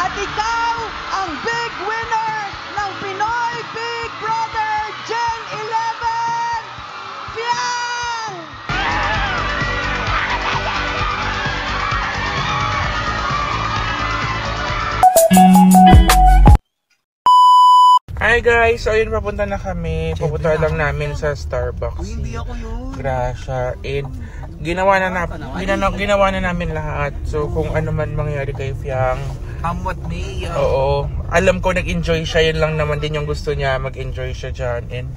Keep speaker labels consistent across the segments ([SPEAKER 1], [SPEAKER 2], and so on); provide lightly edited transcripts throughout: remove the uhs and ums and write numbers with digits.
[SPEAKER 1] At ikaw ang big winner ng Pinoy Big Brother Gen 11, Fiang!
[SPEAKER 2] Hi guys! So ayun, papunta na kami. Papunta lang namin sa Starbucks.
[SPEAKER 3] Hindi ako yun.
[SPEAKER 2] Gracia. And ginawa na namin lahat. So kung ano man mangyari kay Fiang,
[SPEAKER 3] Come with me.
[SPEAKER 2] oo. Alam ko nag-enjoy siya. Yun lang naman din yung gusto niya. Mag-enjoy siya dyan. And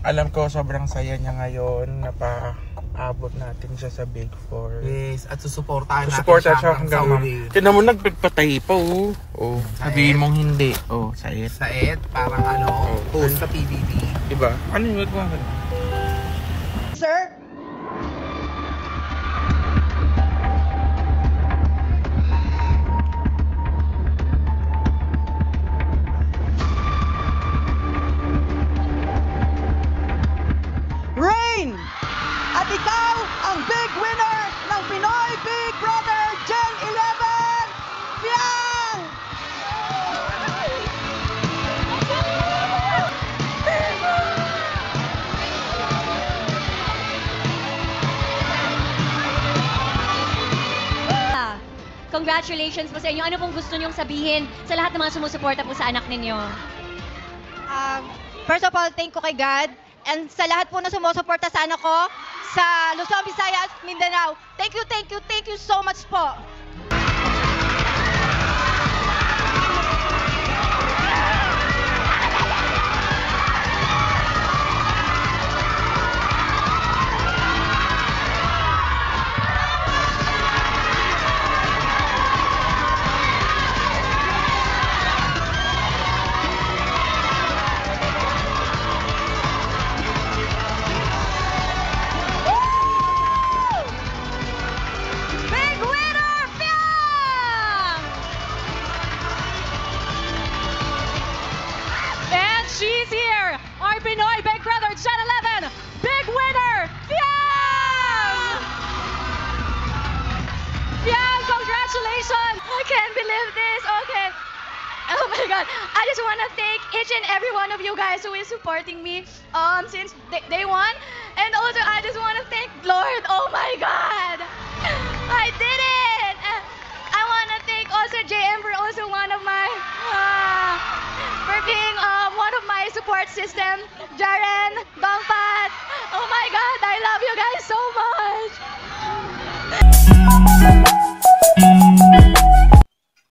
[SPEAKER 2] alam ko sobrang saya niya ngayon. Napaabot natin siya sa Big Four.
[SPEAKER 3] Yes, at susuportahan natin
[SPEAKER 2] Susuporta siya hanggang
[SPEAKER 3] huli.
[SPEAKER 2] Tinan mo, nagpagpatay pa, oh. Oh, sabihin mong hindi. Oh, sayet.
[SPEAKER 3] Sa ET, parang post sa PBB.
[SPEAKER 2] Diba? Ano yung wag mo?
[SPEAKER 1] Sir? Rain! At ikaw ang big winner ng Pinoy Big Brother Gen 11, Fiang!
[SPEAKER 4] Congratulations po sa inyo. Ano pong gusto nyong sabihin sa lahat ng mga sumusuporta po sa anak ninyo?
[SPEAKER 5] First of all, thank you kay God. And sa lahat po na sumusuporta sa anak ko, sa Luzon, Visayas, Mindanao. Thank you so much po.
[SPEAKER 4] Big winner, Fiang! And she's here, our Pinoy Big Brother Gen 11, big winner, Fiang! Fiang, congratulations! I can't believe this. Okay. Oh my God. I just want to thank each and every one of you guys who is supporting me since day one. And also, I just want to thank Lord. Oh my God. I did it. I want to thank also JM for also one of my, for being one of my support system. Jaren, Bangpat. Oh my God, I love you guys so much.